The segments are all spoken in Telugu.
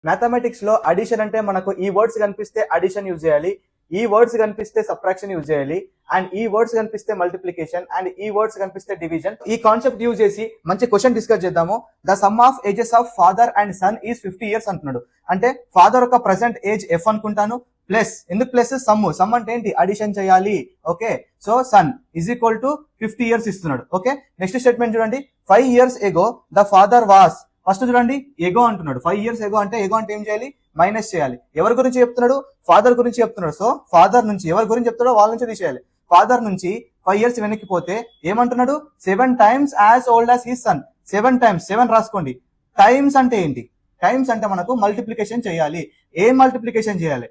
మ్యాథమెటిక్స్ లో అడిషన్ అంటే మనకు ఈ వర్డ్స్ కనిపిస్తే అడిషన్ యూజ్ చేయాలి, ఈ వర్డ్స్ కనిపిస్తే సబ్ట్రాక్షన్ యూజ్ చేయాలి, అండ్ ఈ వర్డ్స్ కనిపిస్తే మల్టిప్లికేషన్, అండ్ ఈ వర్డ్స్ కనిపిస్తే డివిజన్. ఈ కాన్సెప్ట్ యూజ్ చేసి మంచి క్వశ్చన్ డిస్కస్ చేద్దాము. The sum of ages of father and son is 50 years అంటున్నాడు. అంటే ఫాదర్ యొక్క ప్రెసెంట్ ఏజ్ ఎఫ్ అనుకుంటాను, ప్లస్ ఎందుకు ప్లస్ సమ్ అంటే ఏంటి అడిషన్ చేయాలి. Okay, so son is equal to 50 years ఇస్తున్నాడు. ఓకే, నెక్స్ట్ స్టేట్మెంట్ చూడండి. 5 years ago the father was, first చూడండి ఎగో అంటున్నాడు. 5 years ఎగో అంటే ఏం చేయాలి, మైనస్ చేయాలి. ఎవరి గురించి చెప్తున్నాడు, ఫాదర్ గురించి చెప్తున్నాడు. సో ఫాదర్ నుంచి ఎవరి గురించి చెప్తాడో వాళ్ళ నుంచి తీసేయాలి. ఫాదర్ నుంచి 5 years వెనక్కి పోతే ఏమంటున్నాడు, 7 times as old as his son. 7 times, 7 రాసుకోండి. టైమ్స్ అంటే ఏంటి, టైమ్స్ అంటే మనకు మల్టిప్లికేషన్ చేయాలి. ఏం మల్టిప్లికేషన్ చేయాలి,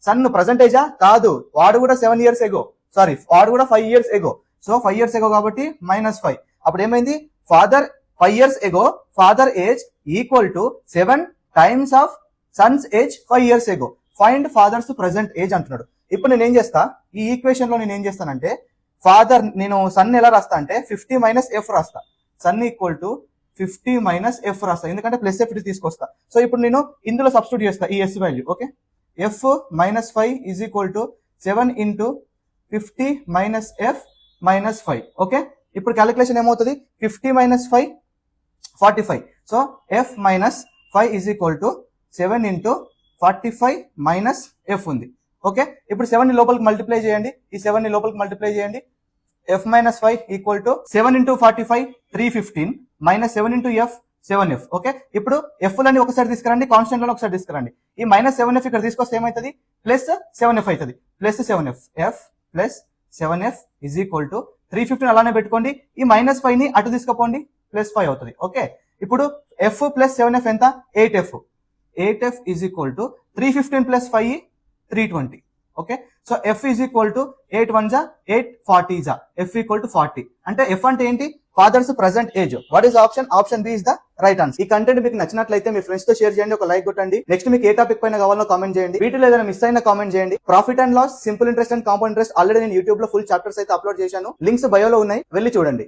సన్ ప్రజెంటేజా కాదు, వాడు కూడా 7 years ఎగో, సారీ వాడు కూడా 5 years ఎగో. సో 5 years ఎగో కాబట్టి -5. అప్పుడు ఏమైంది, father 5 years ago father age equal to 7 times of son's age 5 years ago. Find father's present age అంటున్నాడు. ఇప్పుడు నేను ఏం చేస్తా, ఈ ఈక్వేషన్ లో నేను ఏం చేస్తానంటే ఫాదర్, నేను సన్ ఎలా రాస్తా అంటే 50 - f రాస్తా. సన్ ఈక్వల్ టు 50 - f రాస్తా, ఎందుకంటే ప్లస్ ఎఫ్ తీసుకొస్తా. సో ఇప్పుడు నేను ఇందులో సబ్స్టిట్యూట్ చేస్తా ఈ S value. Okay, f -5 is equal to 7 into 50 - f -5. Okay, ఇప్పుడు క్యాలిక్యులేషన్ ఏమవుతుంది, 50 - 5 45. So f - 5 is equal to 7 into 45 - f ఉంది. ఓకే, ఇప్పుడు 7 ని లోపలికి మల్టిప్లై చేయండి, ఈ 7 ని లోపలికి మల్టిప్లై చేయండి. f - 5 equal to 7 into 45 315 -7 into f 7f. Okay, ఇప్పుడు f లని ఒకసారి తీసుకురండి, కాన్స్టెంట్ లను ఒకసారి తీసుకురండి. ఈ -7f ఇక్కడ తీసుకొస్తే ఏమవుతుంది, +7f అవుతుంది. +7f, f +7f is equal to 315 అలానే పెట్టుకోండి. ఈ -5 ని అటు తీసుకుపోండి, +5 అవుతుంది. ఓకే, ఇప్పుడు f + 7f ఎంత, 8f. 8f is equal to 315 + 5 320. Okay, so f is equal to 8 1 8 40 f equal to 40. అంటే f అంటే ఏంటి, father's present age. What is option, option B is the right answer. ఈ కంటెంట్ మీకు నచ్చినట్లయితే మీ ఫ్రెండ్స్ తో షేర్ చేయండి, ఒక లైక్ కొట్టండి. నెక్స్ట్ మీకు ఏ టాపిక్ పైన కావాలో కామెంట్ చేయండి. వీటిలో ఏదైనా మిస్ అయినా కామెంట్ చేయండి. Profit and loss, simple interest and compound interest already నేను యూట్యూబ్ లో ఫుల్ చాప్టర్స్ అయితే అప్లోడ్ చేశాను. లింక్స్ బయోలో ఉన్నాయి, వెళ్ళి చూడండి.